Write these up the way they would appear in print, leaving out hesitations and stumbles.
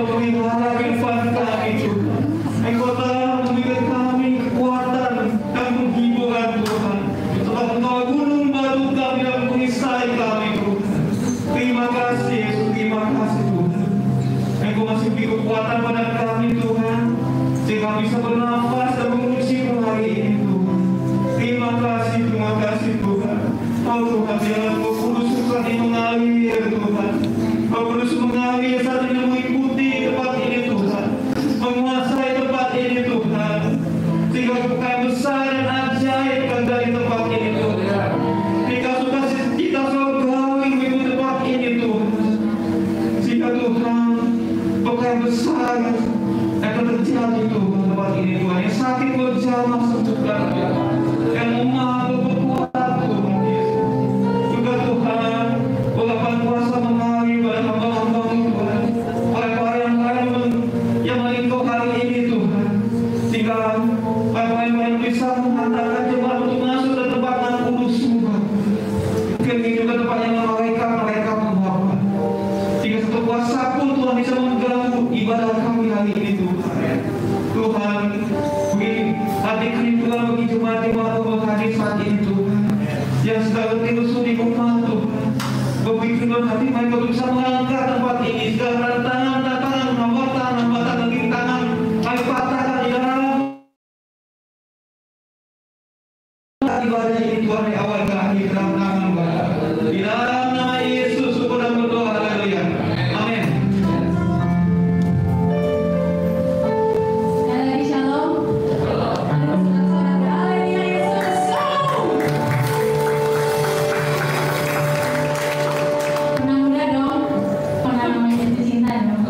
telah memelihara kehidupan kami Tuhan. Engkau telah memberikan kami kekuatan dan penghiburan Tuhan. Telah mengawal gunung batu kami dan mengisai kami Tuhan. Terima kasih Yesus, terima kasih Tuhan. Engkau masih beri kekuatan pada kami Tuhan, sehingga bisa bernafas dan mengurusi hari ini Tuhan. Terima kasih Tuhan. Oh Tuhan, biarlah Roh Kudus saat ini mengalir Tuhan. Roh Kudus mengalir saat ini mengikuti tempat ini Tuhan, menguasai tempat ini Tuhan, sehingga bukan besar dan ajaib kan dari tempat ini Tuhan. Kita selalu gawe mengikuti tempat ini Tuhan, sehingga Tuhan bukan besar akan terjadi Tuhan tempat ini Tuhan. Yang sakit berjamah sembuhkan Tuhan, yang lemah berkuat Tuhan Yesus. Juga Tuhan, ulapan kuasa mengalir pada hamba-hamba-Mu Tuhan, para yang lain yang melingkup hari ini Tuhan, sehingga para yang bisa menghantarkan jemaat untuk masuk ke tempat yang kudus Tuhan. Mungkin ini juga tempat yang mereka Bapa, sehingga satu kuasa pun Tuhan bisa mengganggu ibadah kami hari ini Tuhan. Tuhan, beri hati kerinduan bagi jemaat-jemaat hadir saat ini Tuhan, yang sedang bertidur di rumah Tuhan. Beri kerinduan hati mereka untuk bisa mengangkat tempat ini, segala tangan, hambatan, rintangan, kami patahkan di dalam ibadah ini Tuhan, dari awal ke akhir dalam nama Bapa. Di dalam nama Yesus syukur dan berdoa, haleluya. Amin. Sekali lagi shalom. Pernah muda dong, pernah namanya jatuh cinta dong.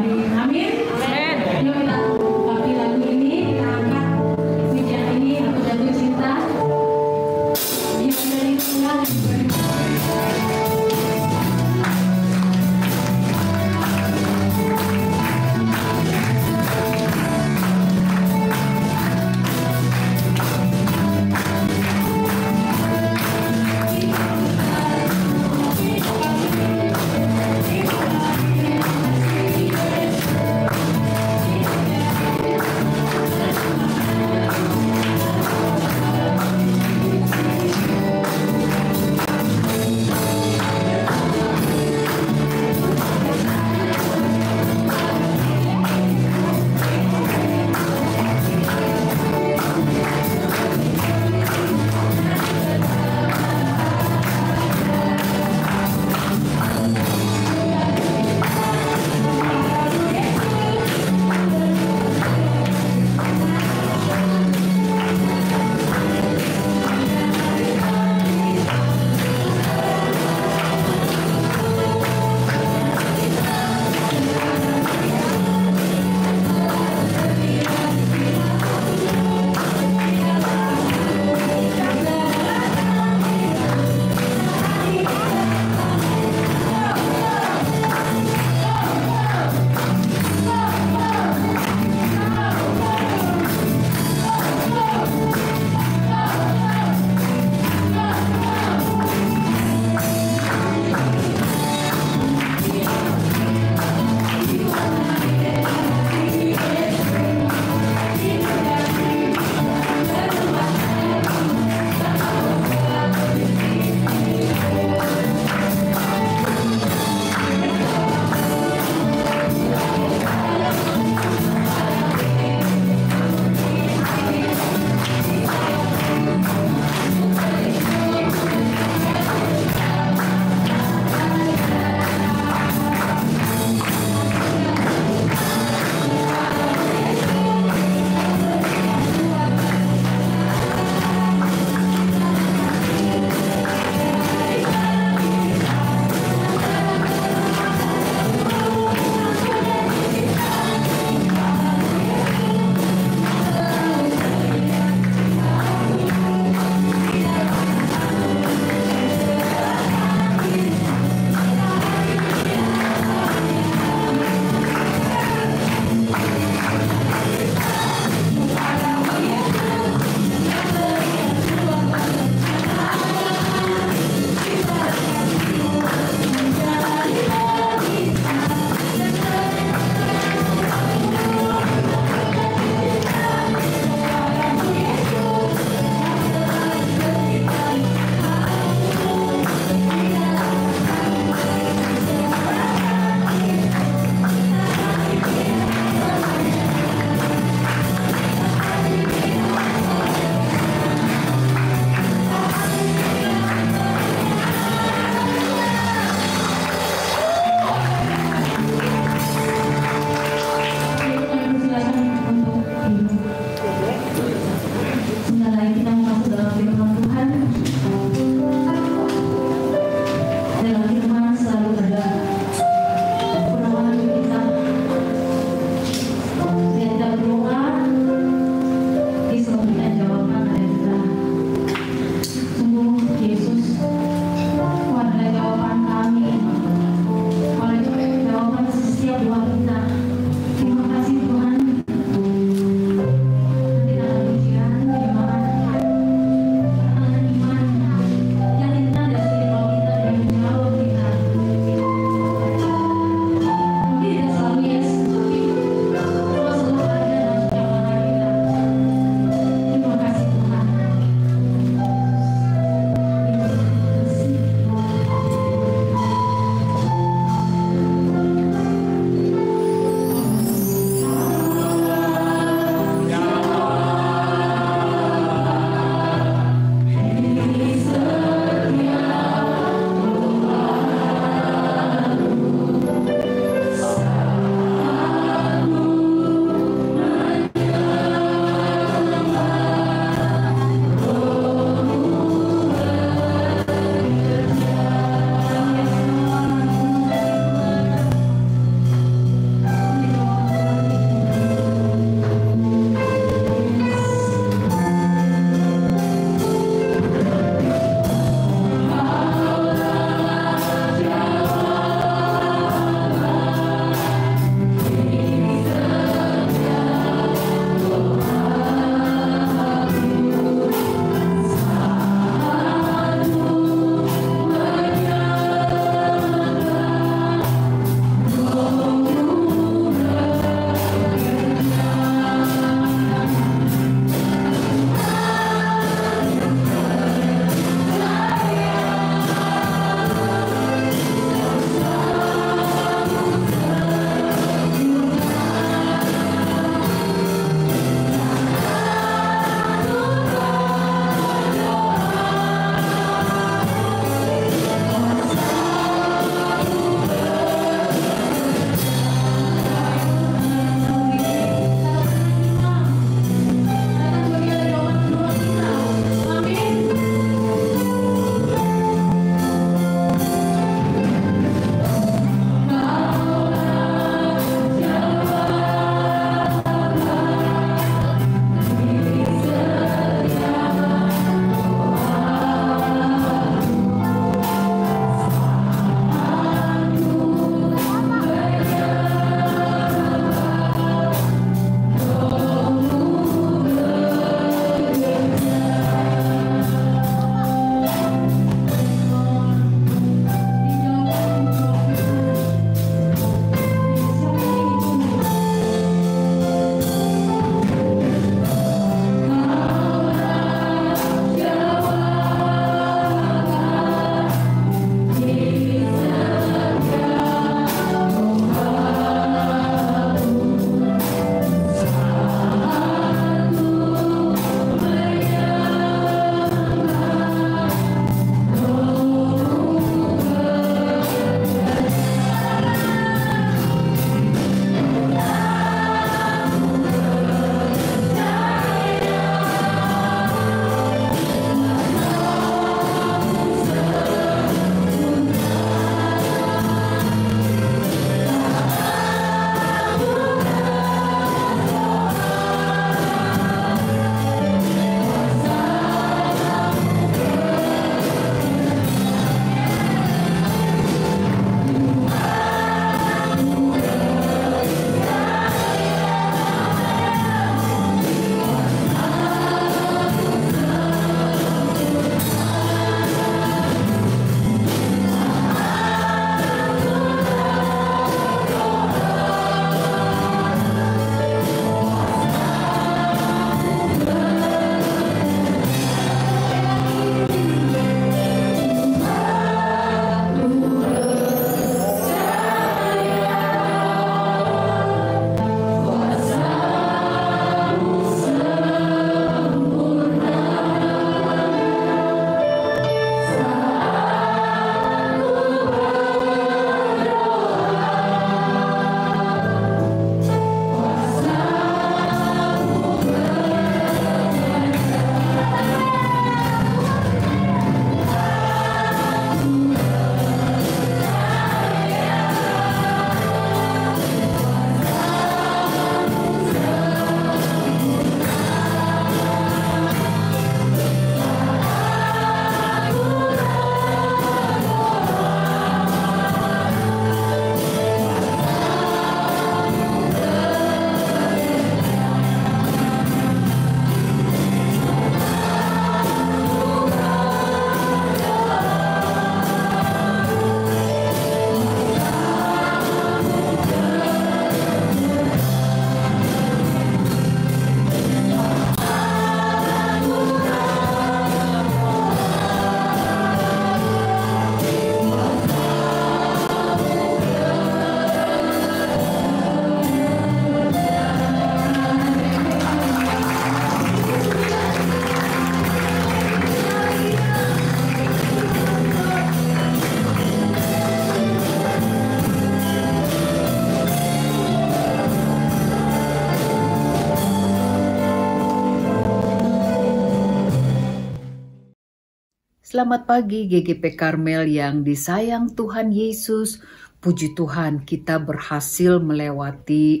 Selamat pagi GGP Karmel yang disayang Tuhan Yesus. Puji Tuhan kita berhasil melewati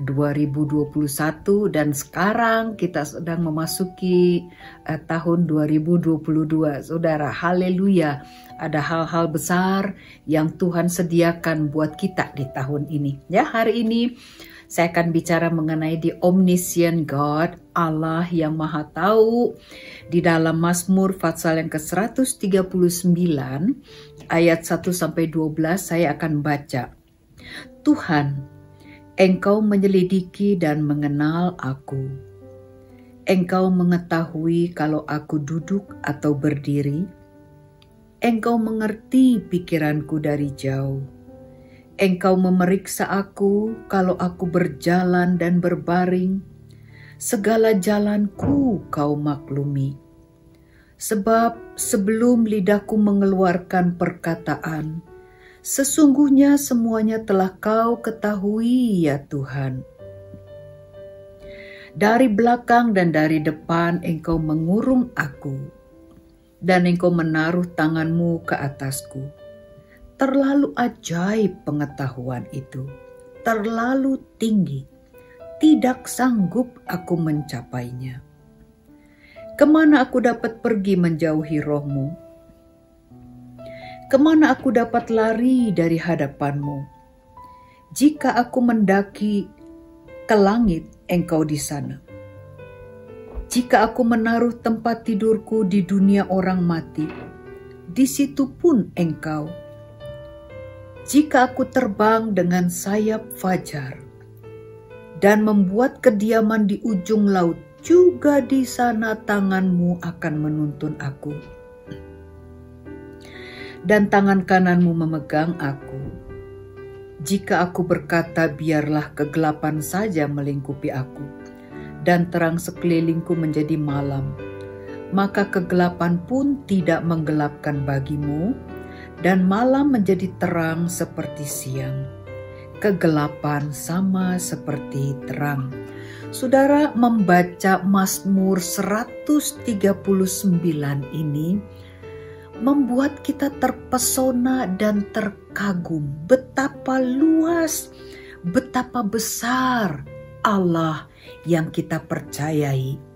2021 dan sekarang kita sedang memasuki tahun 2022. Saudara, haleluya. Ada hal-hal besar yang Tuhan sediakan buat kita di tahun ini. Ya, hari ini saya akan bicara mengenai the omniscient God, Allah yang maha tahu. Di dalam Mazmur pasal yang ke-139 ayat 1-12 saya akan baca. Tuhan, Engkau menyelidiki dan mengenal aku. Engkau mengetahui kalau aku duduk atau berdiri. Engkau mengerti pikiranku dari jauh. Engkau memeriksa aku kalau aku berjalan dan berbaring. Segala jalanku kau maklumi. Sebab sebelum lidahku mengeluarkan perkataan, sesungguhnya semuanya telah kau ketahui ya Tuhan. Dari belakang dan dari depan engkau mengurung aku, dan engkau menaruh tanganmu ke atasku. Terlalu ajaib pengetahuan itu, terlalu tinggi, tidak sanggup aku mencapainya. Kemana aku dapat pergi menjauhi rohmu? Kemana aku dapat lari dari hadapanmu? Jika aku mendaki ke langit, engkau di sana. Jika aku menaruh tempat tidurku di dunia orang mati, di situ pun engkau. Jika aku terbang dengan sayap fajar dan membuat kediaman di ujung laut, juga di sana tanganmu akan menuntun aku. Dan tangan kananmu memegang aku. Jika aku berkata biarlah kegelapan saja melingkupi aku, dan terang sekelilingku menjadi malam, maka kegelapan pun tidak menggelapkan bagimu, dan malam menjadi terang seperti siang. Kegelapan sama seperti terang. Saudara, membaca Mazmur 139 ini membuat kita terpesona dan terkagum betapa luas, betapa besar Allah yang kita percayai.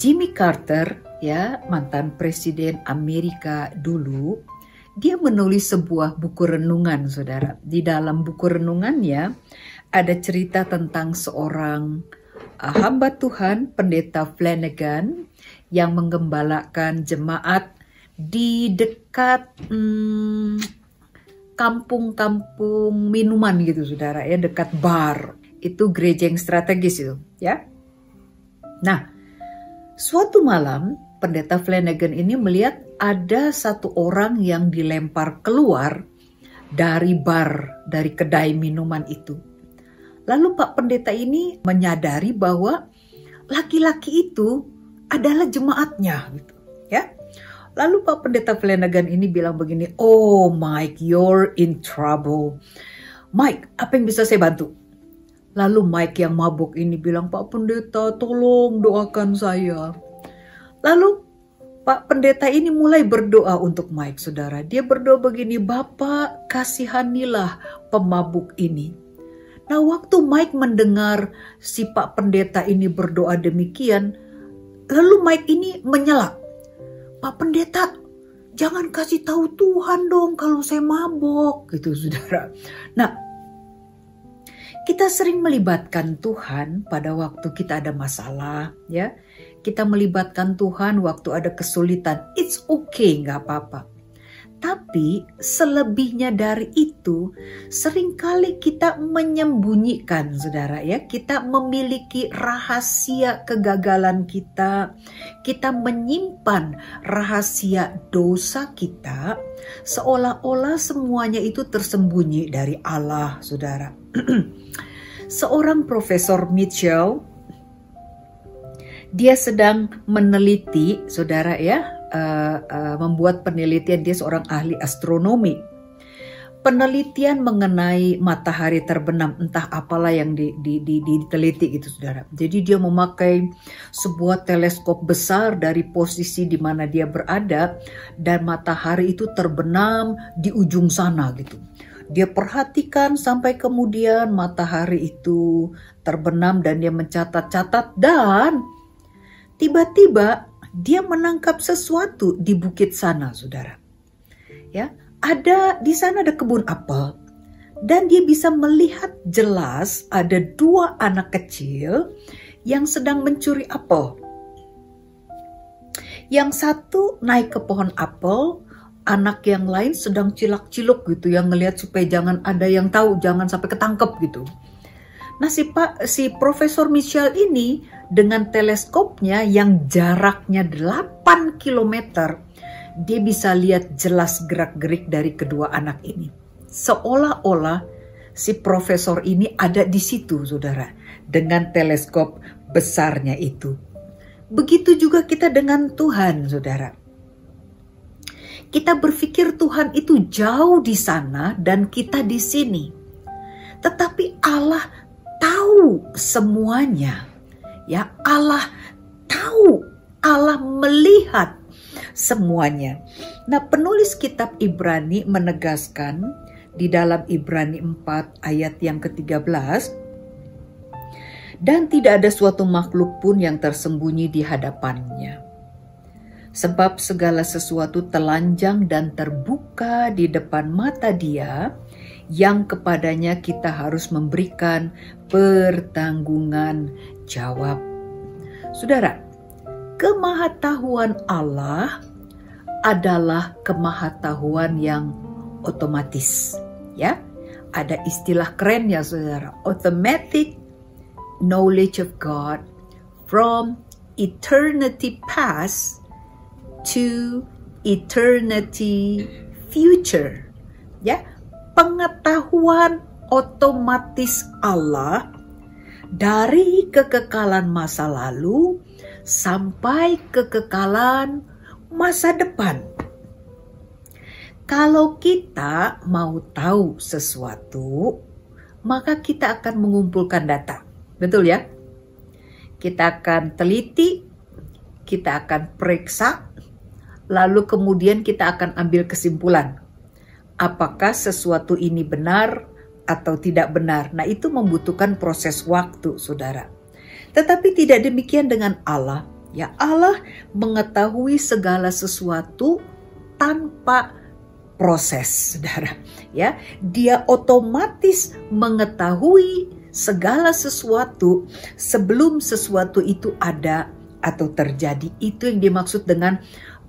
Jimmy Carter, ya, mantan presiden Amerika dulu, dia menulis sebuah buku renungan, saudara. Di dalam buku renungannya ada cerita tentang seorang hamba Tuhan, pendeta Flanagan, yang menggembalakan jemaat di dekat kampung-kampung minuman gitu, saudara, ya, dekat bar. Itu gereja yang strategis itu, ya. Nah, suatu malam pendeta Flanagan ini melihat ada satu orang yang dilempar keluar dari bar, dari kedai minuman itu. Lalu Pak Pendeta ini menyadari bahwa laki-laki itu adalah jemaatnya, gitu, ya. Lalu Pak Pendeta Flanagan ini bilang begini, "Oh Mike, you're in trouble. Mike, apa yang bisa saya bantu?" Lalu Mike yang mabuk ini bilang, "Pak Pendeta, tolong doakan saya." Lalu Pak Pendeta ini mulai berdoa untuk Mike, saudara. Dia berdoa begini, "Bapak, kasihanilah pemabuk ini." Nah, waktu Mike mendengar si Pak Pendeta ini berdoa demikian, lalu Mike ini menyela, "Pak Pendeta, jangan kasih tahu Tuhan dong kalau saya mabok," gitu, saudara. Nah, kita sering melibatkan Tuhan pada waktu kita ada masalah, ya. Kita melibatkan Tuhan waktu ada kesulitan. It's okay, nggak apa-apa. Tapi selebihnya dari itu, seringkali kita menyembunyikan, saudara, ya. Kita memiliki rahasia kegagalan kita. Kita menyimpan rahasia dosa kita, seolah-olah semuanya itu tersembunyi dari Allah, saudara. Seorang Profesor Mitchell, dia sedang meneliti, saudara, ya, membuat penelitian. Dia seorang ahli astronomi. penelitian mengenai matahari terbenam, entah apalah yang diteliti gitu saudara. Jadi dia memakai sebuah teleskop besar dari posisi di mana dia berada, dan matahari itu terbenam di ujung sana gitu. Dia perhatikan sampai kemudian matahari itu terbenam dan dia mencatat-catat, dan tiba-tiba dia menangkap sesuatu di bukit sana saudara. Ya. Di sana ada kebun apel, dan dia bisa melihat jelas ada 2 anak kecil yang sedang mencuri apel. Yang satu naik ke pohon apel, anak yang lain sedang cilak-ciluk gitu, yang ngelihat supaya jangan ada yang tahu, jangan sampai ketangkep gitu. Nah si Profesor Mitchell ini dengan teleskopnya yang jaraknya 8 kilometer, dia bisa lihat jelas gerak-gerik dari kedua anak ini. Seolah-olah si profesor ini ada di situ, saudara, dengan teleskop besarnya itu. Begitu juga kita dengan Tuhan, saudara. Kita berpikir Tuhan itu jauh di sana dan kita di sini. Tetapi Allah tahu semuanya. Ya, Allah tahu, Allah melihat semuanya. Nah, penulis kitab Ibrani menegaskan di dalam Ibrani 4 ayat yang ke-13, dan tidak ada suatu makhluk pun yang tersembunyi di hadapannya. Sebab segala sesuatu telanjang dan terbuka di depan mata Dia, yang kepadanya kita harus memberikan pertanggungan jawab. Saudara, kemahatauan Allah adalah kemahatauan yang otomatis, ya. Ada istilah kerennya saudara, automatic knowledge of God from eternity past to eternity future. Ya, pengetahuan otomatis Allah dari kekekalan masa lalu sampai kekekalan masa depan. Kalau kita mau tahu sesuatu, maka kita akan mengumpulkan data. Betul ya? Kita akan teliti, kita akan periksa, lalu kemudian kita akan ambil kesimpulan. Apakah sesuatu ini benar atau tidak benar? Nah, itu membutuhkan proses waktu, saudara. Tetapi tidak demikian dengan Allah. Ya, Allah mengetahui segala sesuatu tanpa proses, saudara. Ya, Dia otomatis mengetahui segala sesuatu sebelum sesuatu itu ada atau terjadi. Itu yang dimaksud dengan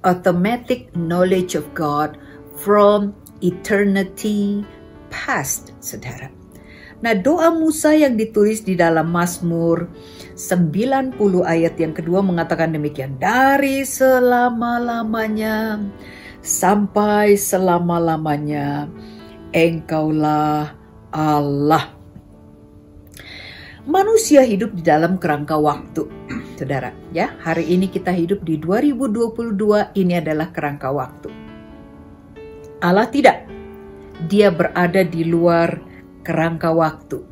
automatic knowledge of God from eternity past, saudara. Nah, doa Musa yang ditulis di dalam Mazmur 90 ayat yang kedua mengatakan demikian. Dari selama-lamanya sampai selama-lamanya Engkaulah Allah. Manusia hidup di dalam kerangka waktu, saudara. Ya, hari ini kita hidup di 2022, ini adalah kerangka waktu. Allah tidak. Dia berada di luar kerangka waktu.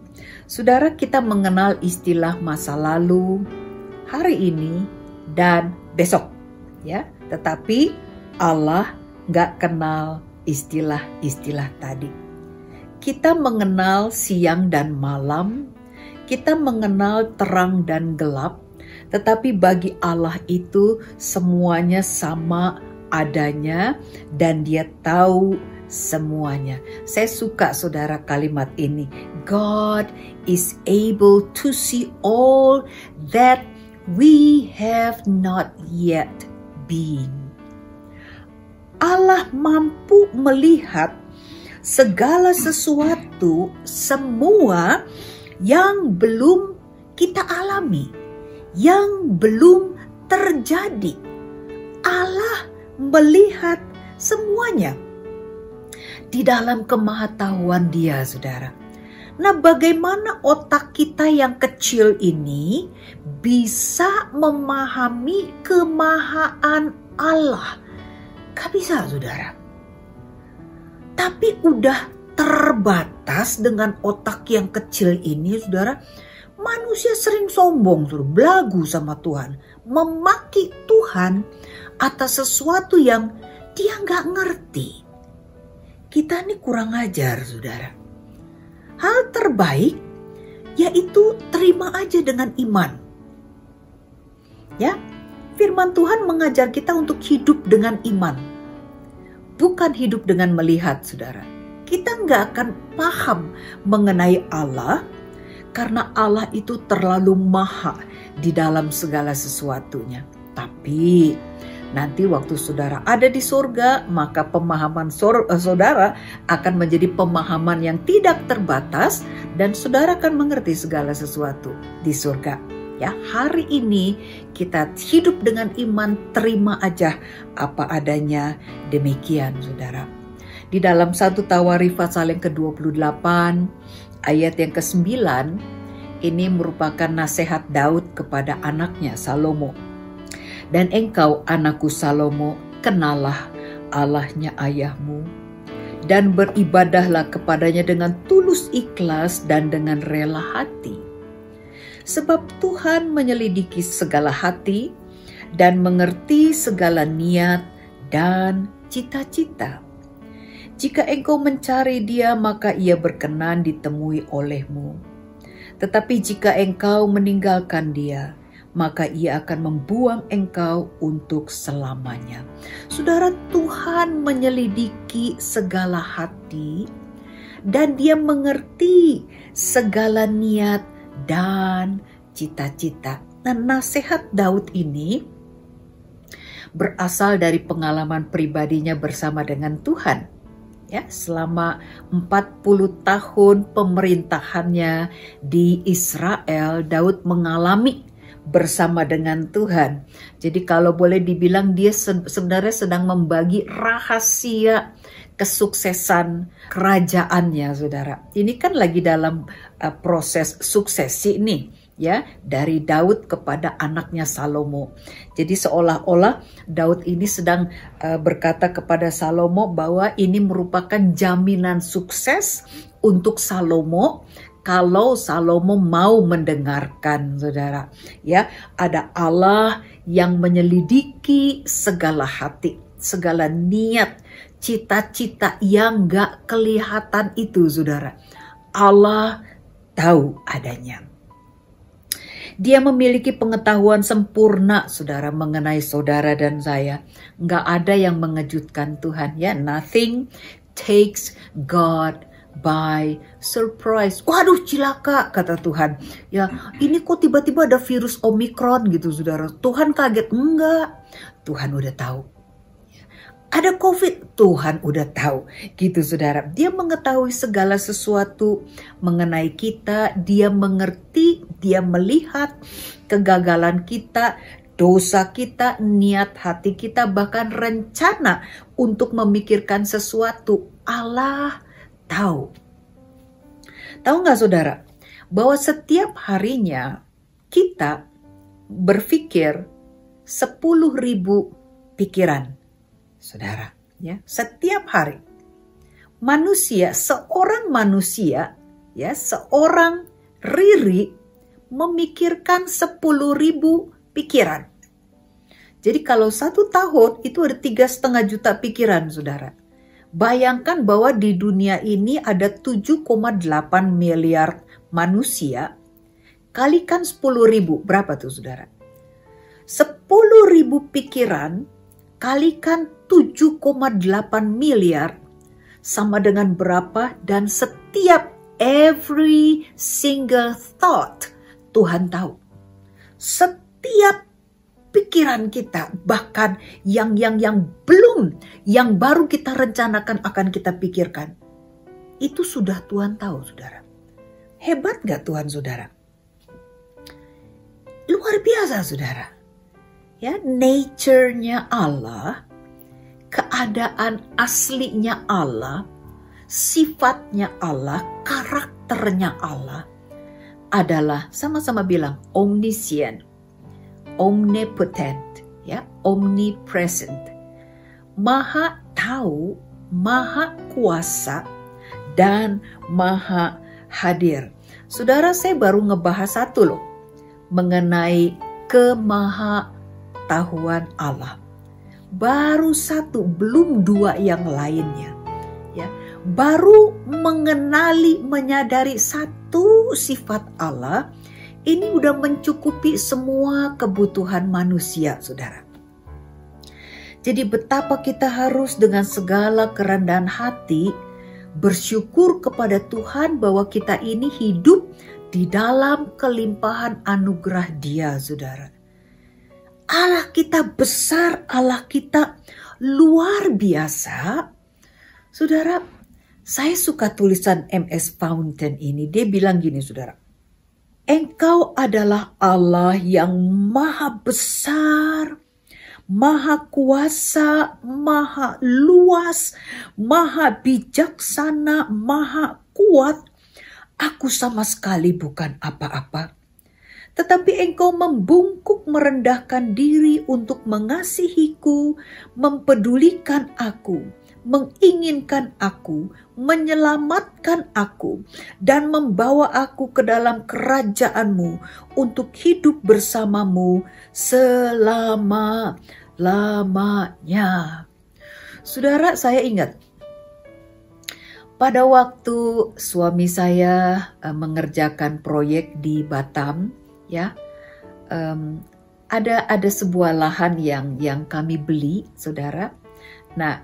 Saudara, kita mengenal istilah masa lalu, hari ini, dan besok. Ya, tetapi Allah nggak kenal istilah-istilah tadi. Kita mengenal siang dan malam, kita mengenal terang dan gelap, tetapi bagi Allah itu semuanya sama adanya dan Dia tahu semuanya. Saya suka saudara kalimat ini. God is able to see all that we have not yet been. Allah mampu melihat segala sesuatu, semua yang belum kita alami, yang belum terjadi. Allah melihat semuanya di dalam kemahatauan Dia, saudara. Nah, bagaimana otak kita yang kecil ini bisa memahami kemahaan Allah? Gak bisa, saudara. Tapi udah terbatas dengan otak yang kecil ini, saudara, manusia sering sombong, saudara, belagu sama Tuhan, memaki Tuhan atas sesuatu yang dia nggak ngerti. Kita ini kurang ajar, saudara. Hal terbaik yaitu terima aja dengan iman. Ya, firman Tuhan mengajar kita untuk hidup dengan iman, bukan hidup dengan melihat, saudara. Kita nggak akan paham mengenai Allah karena Allah itu terlalu maha di dalam segala sesuatunya. Tapi nanti waktu saudara ada di surga, maka pemahaman saudara akan menjadi pemahaman yang tidak terbatas dan saudara akan mengerti segala sesuatu di surga. Ya, hari ini kita hidup dengan iman, terima aja apa adanya, demikian saudara. Di dalam 1 Tawarikh pasal yang ke-28 ayat yang ke-9, ini merupakan nasihat Daud kepada anaknya Salomo. Dan engkau anakku Salomo, kenallah Allahnya ayahmu dan beribadahlah kepadanya dengan tulus ikhlas dan dengan rela hati. Sebab Tuhan menyelidiki segala hati dan mengerti segala niat dan cita-cita. Jika engkau mencari Dia, maka Ia berkenan ditemui olehmu. Tetapi jika engkau meninggalkan Dia, maka Ia akan membuang engkau untuk selamanya. Saudara, Tuhan menyelidiki segala hati dan Dia mengerti segala niat dan cita-cita. Nah, nasihat Daud ini berasal dari pengalaman pribadinya bersama dengan Tuhan. Ya, selama 40 tahun pemerintahannya di Israel, Daud mengalami bersama dengan Tuhan. Jadi kalau boleh dibilang dia sebenarnya sedang membagi rahasia kesuksesan kerajaannya, saudara. Ini kan lagi dalam proses suksesi nih, ya, dari Daud kepada anaknya Salomo. Jadi seolah-olah Daud ini sedang berkata kepada Salomo bahwa ini merupakan jaminan sukses untuk Salomo kalau Salomo mau mendengarkan, saudara. Ya, ada Allah yang menyelidiki segala hati, segala niat, cita-cita yang gak kelihatan itu, saudara. Allah tahu adanya. Dia memiliki pengetahuan sempurna, saudara, mengenai saudara dan saya. Gak ada yang mengejutkan Tuhan, ya. Nothing takes God by surprise. Waduh, cilaka, kata Tuhan. Ya, ini kok tiba-tiba ada virus Omikron gitu, saudara. Tuhan kaget? Enggak. Tuhan udah tahu. Ada COVID, Tuhan udah tahu, gitu saudara. Dia mengetahui segala sesuatu mengenai kita, dia mengerti, dia melihat kegagalan kita, dosa kita, niat hati kita, bahkan rencana untuk memikirkan sesuatu. Allah tahu. Tahu nggak saudara, bahwa setiap harinya kita berpikir 10.000 pikiran. Saudara, ya, setiap hari manusia, seorang Riri memikirkan 10.000 pikiran. Jadi kalau 1 tahun itu ada 3,5 juta pikiran, saudara. Bayangkan bahwa di dunia ini ada 7,8 miliar manusia, kalikan 10.000, berapa tuh saudara? 10.000 pikiran kalikan 7,8 miliar sama dengan berapa? Dan setiap every single thought Tuhan tahu. Setiap pikiran kita, bahkan yang belum, yang baru kita rencanakan akan kita pikirkan, itu sudah Tuhan tahu, saudara. Hebat gak Tuhan, saudara? Luar biasa, saudara. Ya, nature-nya Allah, keadaan aslinya Allah, sifatnya Allah, karakternya Allah adalah, sama-sama bilang, omniscient, omnipotent, ya, omnipresent. Maha tahu, maha kuasa dan Maha Hadir. Saudara, saya baru ngebahas satu loh, mengenai kemahatahuan Allah. Baru satu, belum dua yang lainnya. Ya, baru mengenali, menyadari satu sifat Allah, ini udah mencukupi semua kebutuhan manusia, saudara. Jadi betapa kita harus dengan segala kerendahan hati bersyukur kepada Tuhan bahwa kita ini hidup di dalam kelimpahan anugerah Dia, saudara. Allah kita besar, Allah kita luar biasa. Saudara, saya suka tulisan M.S. Fountain ini. Dia bilang gini, saudara. Engkau adalah Allah yang maha besar, maha kuasa, maha luas, maha bijaksana, maha kuat. Aku sama sekali bukan apa-apa. Tetapi engkau membungkuk merendahkan diri untuk mengasihiku, mempedulikan aku, menginginkan aku, menyelamatkan aku, dan membawa aku ke dalam kerajaanmu untuk hidup bersamamu selama-lamanya. Saudara, saya ingat pada waktu suami saya mengerjakan proyek di Batam, ya, ada sebuah lahan yang kami beli, saudara. Nah,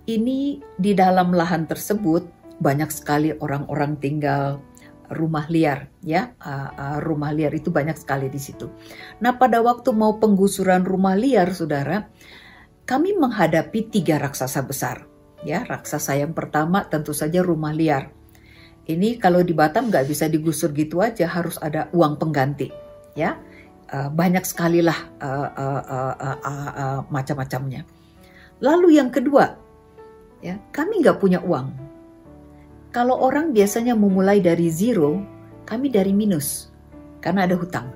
ini di dalam lahan tersebut banyak sekali orang-orang tinggal, rumah liar, ya, rumah liar itu banyak sekali di situ. Nah, pada waktu mau penggusuran rumah liar, saudara, kami menghadapi 3 raksasa besar, ya. Raksasa yang pertama tentu saja rumah liar. Ini kalau di Batam nggak bisa digusur gitu aja, harus ada uang pengganti, ya. Banyak sekali lah macam-macamnya. Lalu yang kedua, ya, kami nggak punya uang. Kalau orang biasanya memulai dari zero, kami dari minus karena ada hutang.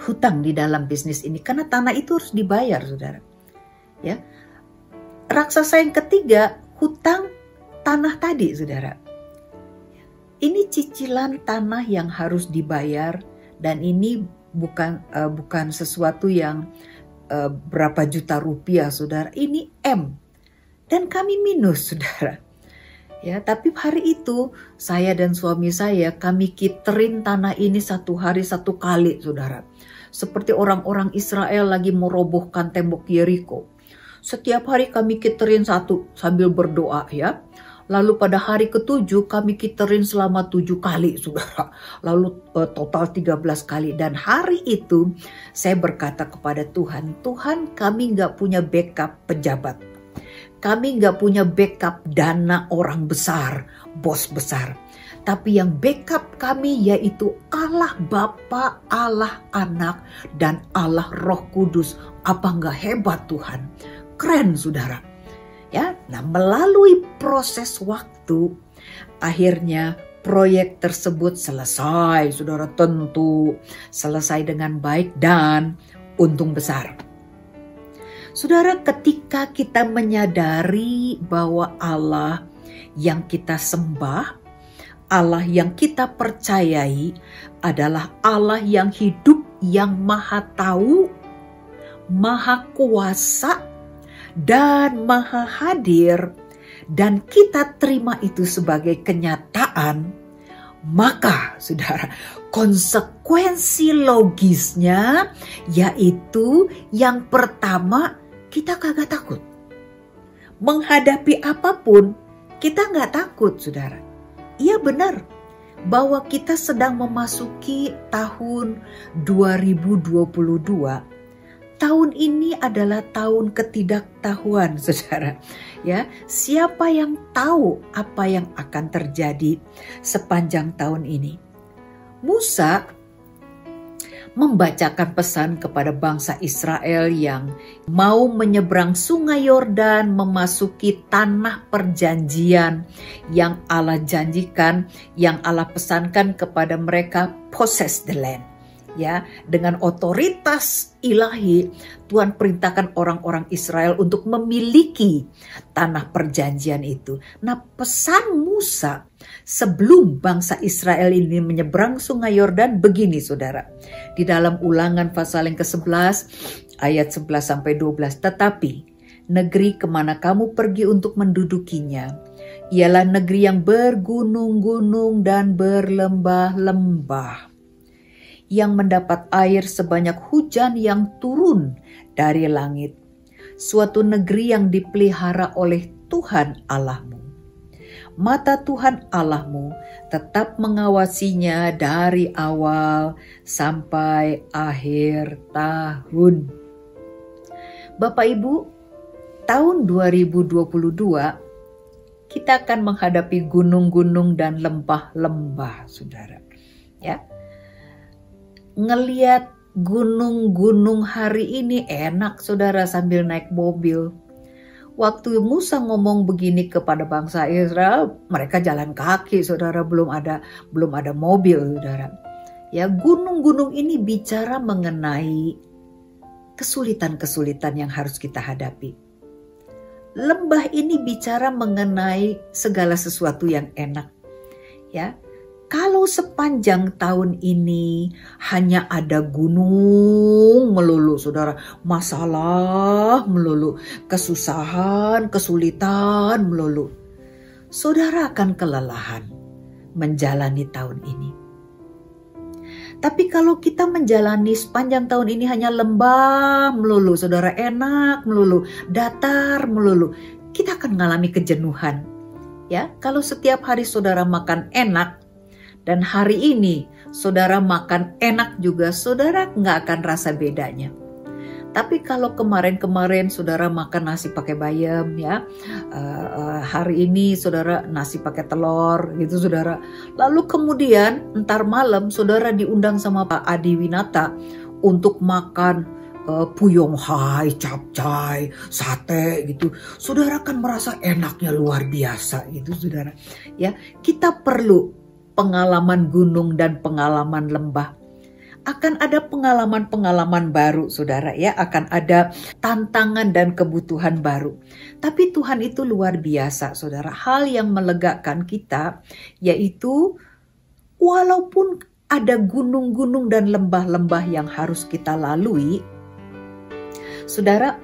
Hutang di dalam bisnis ini karena tanah itu harus dibayar, saudara. Ya, raksasa yang ketiga, hutang tanah tadi, saudara. Ini cicilan tanah yang harus dibayar dan ini bukan sesuatu yang berapa juta rupiah, saudara. Ini M. Dan kami minus, saudara. Ya, tapi hari itu saya dan suami saya, kami kiterin tanah ini 1 hari 1 kali, saudara. Seperti orang-orang Israel lagi merobohkan tembok Yeriko. Setiap hari kami kiterin 1 sambil berdoa, ya. Lalu pada hari ke-7 kami kiterin selama 7 kali, saudara. Lalu total 13 kali. Dan hari itu saya berkata kepada Tuhan, Tuhan, kami gak punya backup pejabat. Kami gak punya backup dana orang besar, bos besar. Tapi yang backup kami yaitu Allah Bapa, Allah Anak, dan Allah Roh Kudus. Apa gak hebat Tuhan? Keren, saudara. Ya, nah melalui proses waktu, akhirnya proyek tersebut selesai, saudara, tentu selesai dengan baik dan untung besar. Saudara, ketika kita menyadari bahwa Allah yang kita sembah, Allah yang kita percayai adalah Allah yang hidup, yang maha tahu, maha kuasa, dan maha hadir, dan kita terima itu sebagai kenyataan, maka saudara, konsekuensi logisnya yaitu yang pertama, kita kagak takut. Menghadapi apapun, kita gak takut, saudara. Iya benar, bahwa kita sedang memasuki tahun 2022. Tahun ini adalah tahun ketidaktahuan, saudara. Ya, siapa yang tahu apa yang akan terjadi sepanjang tahun ini? Musa membacakan pesan kepada bangsa Israel yang mau menyeberang sungai Yordan, memasuki tanah perjanjian yang Allah janjikan, yang Allah pesankan kepada mereka, possess the land. Ya, dengan otoritas ilahi, Tuhan perintahkan orang-orang Israel untuk memiliki tanah perjanjian itu. Nah, pesan Musa sebelum bangsa Israel ini menyeberang sungai Yordan begini, saudara. Di dalam Ulangan pasal yang ke-11, ayat 11-12. Tetapi negeri kemana kamu pergi untuk mendudukinya, ialah negeri yang bergunung-gunung dan berlembah-lembah, yang mendapat air sebanyak hujan yang turun dari langit. Suatu negeri yang dipelihara oleh Tuhan Allahmu. Mata Tuhan Allahmu tetap mengawasinya dari awal sampai akhir tahun. Bapak Ibu, tahun 2022 kita akan menghadapi gunung-gunung dan lembah-lembah, saudara. Ya. Ngeliat gunung-gunung hari ini enak, saudara, sambil naik mobil. Waktu Musa ngomong begini kepada bangsa Israel, mereka jalan kaki, saudara, belum ada mobil, saudara. Ya, gunung-gunung ini bicara mengenai kesulitan-kesulitan yang harus kita hadapi. Lembah ini bicara mengenai segala sesuatu yang enak. Ya. Kalau sepanjang tahun ini hanya ada gunung melulu, saudara, masalah melulu, kesusahan, kesulitan melulu, saudara akan kelelahan menjalani tahun ini. Tapi kalau kita menjalani sepanjang tahun ini hanya lembah melulu, saudara, enak melulu, datar melulu, kita akan mengalami kejenuhan. Ya, kalau setiap hari saudara makan enak, dan hari ini saudara makan enak juga, saudara nggak akan rasa bedanya. Tapi kalau kemarin-kemarin saudara makan nasi pakai bayam, ya, hari ini saudara nasi pakai telur, gitu, saudara. Lalu kemudian entar malam saudara diundang sama Pak Adi Winata untuk makan puyong hai, capcay, sate, gitu. Saudara akan merasa enaknya luar biasa, gitu, saudara. Ya, kita perlu pengalaman gunung dan pengalaman lembah. Akan ada pengalaman-pengalaman baru, saudara, ya, akan ada tantangan dan kebutuhan baru. Tapi Tuhan itu luar biasa, saudara. Hal yang melegakan kita yaitu walaupun ada gunung-gunung dan lembah-lembah yang harus kita lalui, saudara,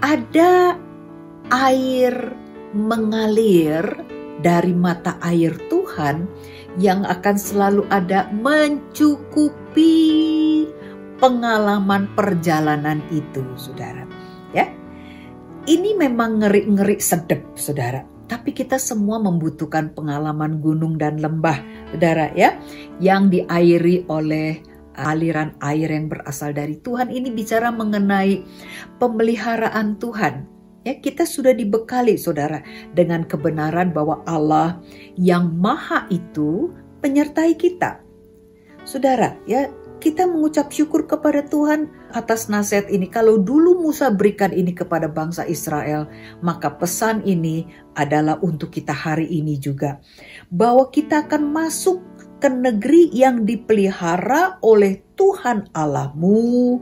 ada air mengalir dari mata air Tuhan yang akan selalu ada mencukupi pengalaman perjalanan itu, saudara. Ya, ini memang ngeri-ngeri sedep, saudara. Tapi kita semua membutuhkan pengalaman gunung dan lembah, saudara, ya, yang diairi oleh aliran air yang berasal dari Tuhan. Ini bicara mengenai pemeliharaan Tuhan. Ya, kita sudah dibekali, saudara, dengan kebenaran bahwa Allah yang maha itu menyertai kita. Saudara, ya, kita mengucap syukur kepada Tuhan atas nasihat ini. Kalau dulu Musa berikan ini kepada bangsa Israel, maka pesan ini adalah untuk kita hari ini juga. Bahwa kita akan masuk ke negeri yang dipelihara oleh Tuhan Allahmu.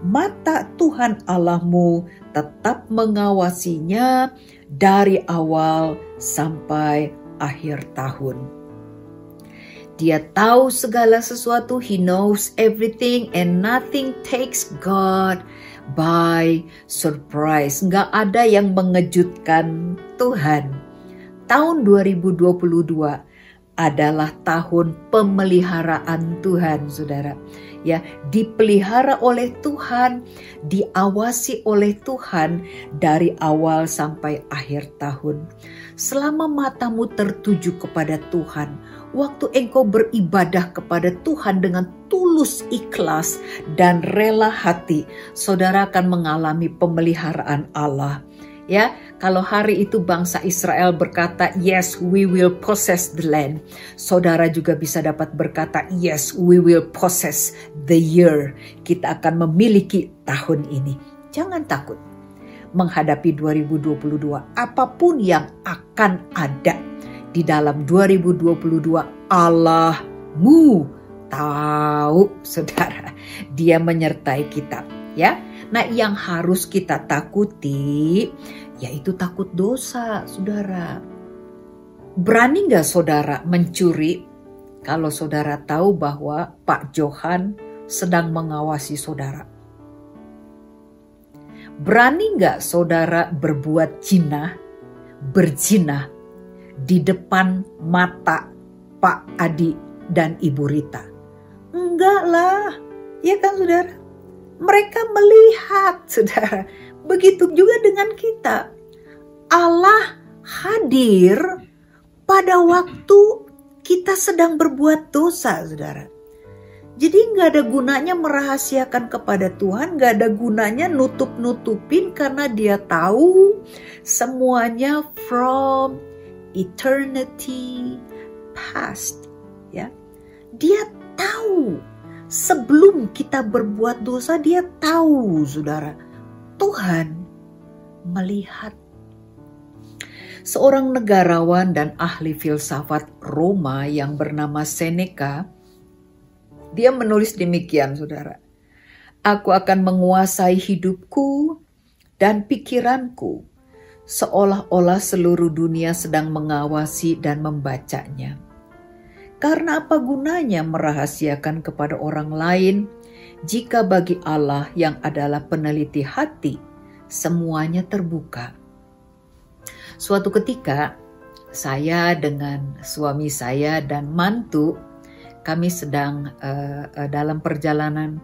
Mata Tuhan Allahmu tetap mengawasinya dari awal sampai akhir tahun. Dia tahu segala sesuatu, He knows everything and nothing takes God by surprise. Nggak ada yang mengejutkan Tuhan. Tahun 2022 adalah tahun pemeliharaan Tuhan, saudara. Ya, dipelihara oleh Tuhan, diawasi oleh Tuhan dari awal sampai akhir tahun. Selama matamu tertuju kepada Tuhan, waktu engkau beribadah kepada Tuhan dengan tulus, ikhlas, dan rela hati, saudara akan mengalami pemeliharaan Allah. Ya, kalau hari itu bangsa Israel berkata, yes, we will possess the land. Saudara juga bisa dapat berkata, yes, we will possess the year. Kita akan memiliki tahun ini. Jangan takut menghadapi 2022. Apapun yang akan ada di dalam 2022, Allahmu tahu, saudara, Dia menyertai kita, ya. Nah, yang harus kita takuti yaitu takut dosa, saudara. Berani nggak saudara mencuri kalau saudara tahu bahwa Pak Johan sedang mengawasi saudara? Berani nggak saudara berbuat berzina di depan mata Pak Adi dan Ibu Rita? Enggak lah, ya kan saudara? Mereka melihat, saudara. Begitu juga dengan kita. Allah hadir pada waktu kita sedang berbuat dosa, saudara. Jadi nggak ada gunanya merahasiakan kepada Tuhan, nggak ada gunanya nutup-nutupin karena Dia tahu semuanya from eternity past, ya. Dia tahu sebelum kita berbuat dosa, Dia tahu, saudara. Tuhan melihat. Seorang negarawan dan ahli filsafat Roma yang bernama Seneca, dia menulis demikian, saudara. Aku akan menguasai hidupku dan pikiranku seolah-olah seluruh dunia sedang mengawasi dan membacanya. Karena apa gunanya merahasiakan kepada orang lain jika bagi Allah yang adalah peneliti hati semuanya terbuka. Suatu ketika saya dengan suami saya dan mantu kami sedang dalam perjalanan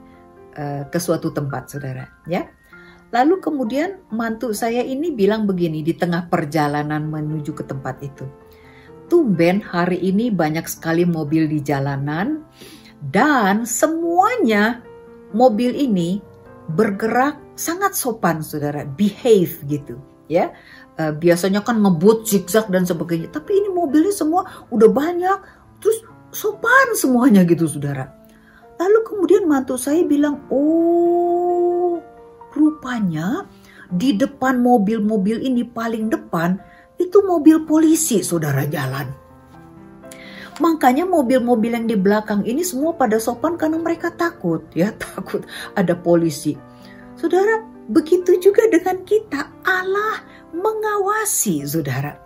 ke suatu tempat, saudara, ya. Lalu kemudian mantu saya ini bilang begini di tengah perjalanan menuju ke tempat itu. Tumben hari ini banyak sekali mobil di jalanan dan semuanya mobil ini bergerak sangat sopan, saudara, behave gitu, ya. Biasanya kan ngebut, zigzag dan sebagainya. Tapi ini mobilnya semua udah banyak, terus sopan semuanya gitu, saudara. Lalu kemudian mantu saya bilang, oh rupanya di depan mobil-mobil ini paling depan itu mobil polisi, saudara, jalan. Makanya mobil-mobil yang di belakang ini semua pada sopan karena mereka takut, ya, takut ada polisi. Saudara, begitu juga dengan kita. Allah mengawasi, saudara.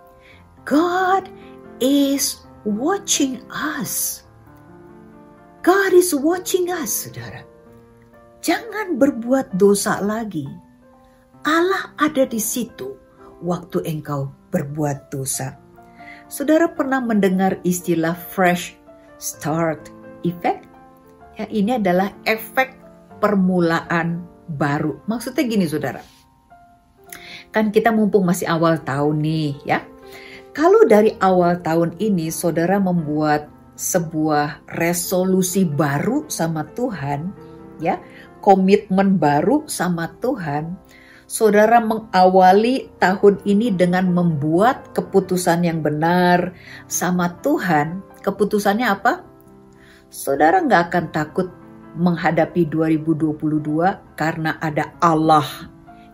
God is watching us. God is watching us, saudara. Jangan berbuat dosa lagi. Allah ada di situ waktu engkau berbuat dosa. Saudara pernah mendengar istilah fresh start effect? Ya, ini adalah efek permulaan baru. Maksudnya gini, saudara. Kan kita mumpung masih awal tahun nih, ya. Kalau dari awal tahun ini saudara membuat sebuah resolusi baru sama Tuhan, ya, komitmen baru sama Tuhan, saudara mengawali tahun ini dengan membuat keputusan yang benar sama Tuhan. Keputusannya apa? Saudara nggak akan takut menghadapi 2022 karena ada Allah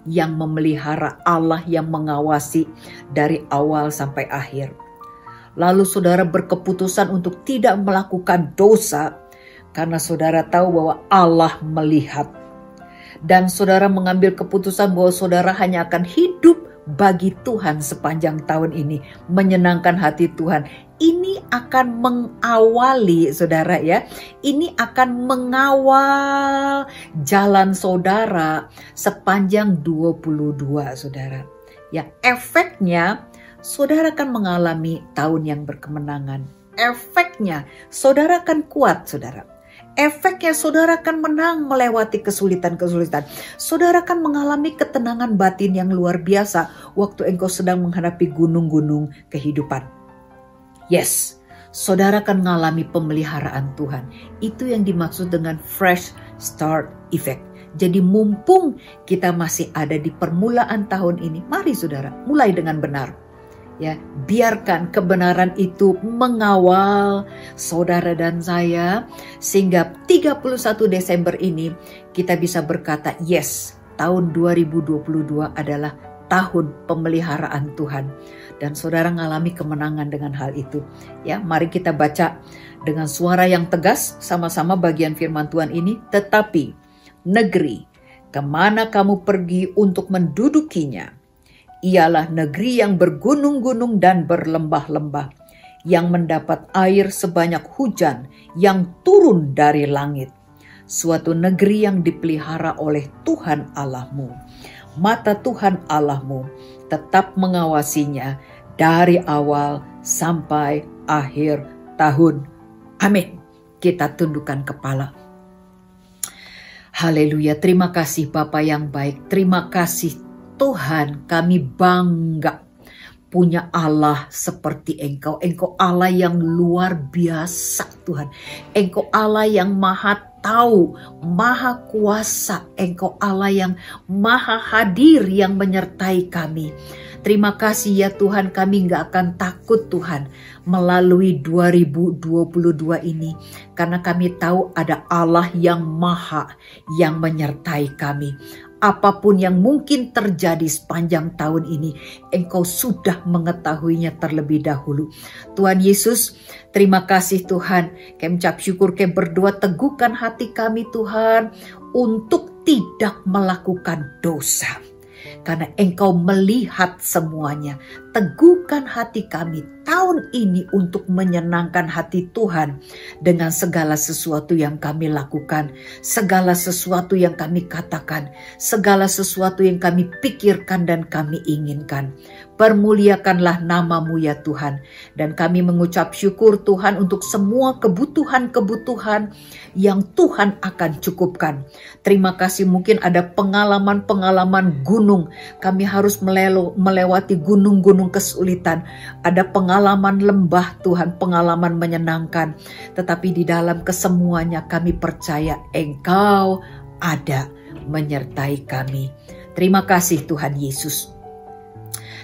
yang memelihara, Allah yang mengawasi dari awal sampai akhir. Lalu saudara berkeputusan untuk tidak melakukan dosa karena saudara tahu bahwa Allah melihat. Dan saudara mengambil keputusan bahwa saudara hanya akan hidup bagi Tuhan sepanjang tahun ini, menyenangkan hati Tuhan. Ini akan mengawali, saudara, ya. Ini akan mengawal jalan saudara sepanjang 22, saudara. Ya, efeknya saudara akan mengalami tahun yang berkemenangan. Efeknya saudara akan kuat, saudara. Efeknya saudara akan menang melewati kesulitan-kesulitan. Saudara akan mengalami ketenangan batin yang luar biasa waktu engkau sedang menghadapi gunung-gunung kehidupan. Yes, saudara akan mengalami pemeliharaan Tuhan. Itu yang dimaksud dengan fresh start effect. Jadi mumpung kita masih ada di permulaan tahun ini, mari saudara mulai dengan benar. Ya, biarkan kebenaran itu mengawal saudara dan saya sehingga 31 Desember ini kita bisa berkata, yes, tahun 2022 adalah tahun pemeliharaan Tuhan. Dan saudara mengalami kemenangan dengan hal itu. Ya, mari kita baca Dengan suara yang tegas, sama-sama bagian firman Tuhan ini, tetapi negeri kemana kamu pergi untuk mendudukinya, ialah negeri yang bergunung-gunung dan berlembah-lembah, yang mendapat air sebanyak hujan yang turun dari langit. Suatu negeri yang dipelihara oleh Tuhan Allahmu. Mata Tuhan Allahmu tetap mengawasinya dari awal sampai akhir tahun. Amin. Kita tundukkan kepala. Haleluya. Terima kasih Bapa yang baik. Terima kasih Tuhan, kami bangga punya Allah seperti Engkau. Engkau Allah yang luar biasa Tuhan. Engkau Allah yang maha tahu, maha kuasa. Engkau Allah yang maha hadir, yang menyertai kami. Terima kasih ya Tuhan, kami gak akan takut Tuhan melalui 2022 ini. Karena kami tahu ada Allah yang maha, yang menyertai kami. Apapun yang mungkin terjadi sepanjang tahun ini, Engkau sudah mengetahuinya terlebih dahulu. Tuhan Yesus, terima kasih Tuhan. Kami ucap syukur, kami berdoa, teguhkan hati kami Tuhan untuk tidak melakukan dosa. Karena Engkau melihat semuanya. Teguhkan hati kami tahun ini untuk menyenangkan hati Tuhan dengan segala sesuatu yang kami lakukan, segala sesuatu yang kami katakan, segala sesuatu yang kami pikirkan dan kami inginkan. Permuliakanlah nama-Mu ya Tuhan. Dan kami mengucap syukur Tuhan untuk semua kebutuhan-kebutuhan yang Tuhan akan cukupkan. Terima kasih, mungkin ada pengalaman-pengalaman gunung. Kami harus melewati gunung-gunung kesulitan. Ada pengalaman lembah Tuhan, pengalaman menyenangkan. Tetapi di dalam kesemuanya kami percaya Engkau ada menyertai kami. Terima kasih Tuhan Yesus.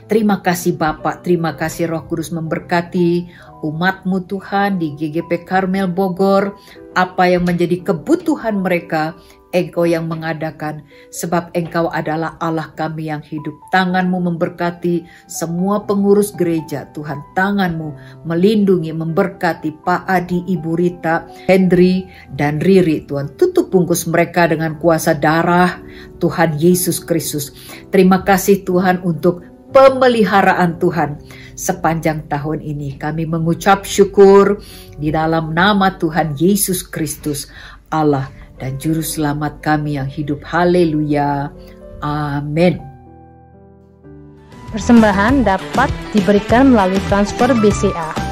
Terima kasih Bapak, terima kasih Roh Kudus memberkati umat-Mu Tuhan di GGP Karmel Bogor. Apa yang menjadi kebutuhan mereka, Engkau yang mengadakan. Sebab Engkau adalah Allah kami yang hidup. Tangan-Mu memberkati semua pengurus gereja. Tuhan, tangan-Mu melindungi, memberkati Pak Adi, Ibu Rita, Hendri, dan Riri. Tuhan, tutup bungkus mereka dengan kuasa darah Tuhan Yesus Kristus. Terima kasih Tuhan untuk pemeliharaan Tuhan sepanjang tahun ini. Kami mengucap syukur di dalam nama Tuhan Yesus Kristus, Allah dan Juru Selamat kami yang hidup. Haleluya. Amin. Persembahan dapat diberikan melalui transfer BCA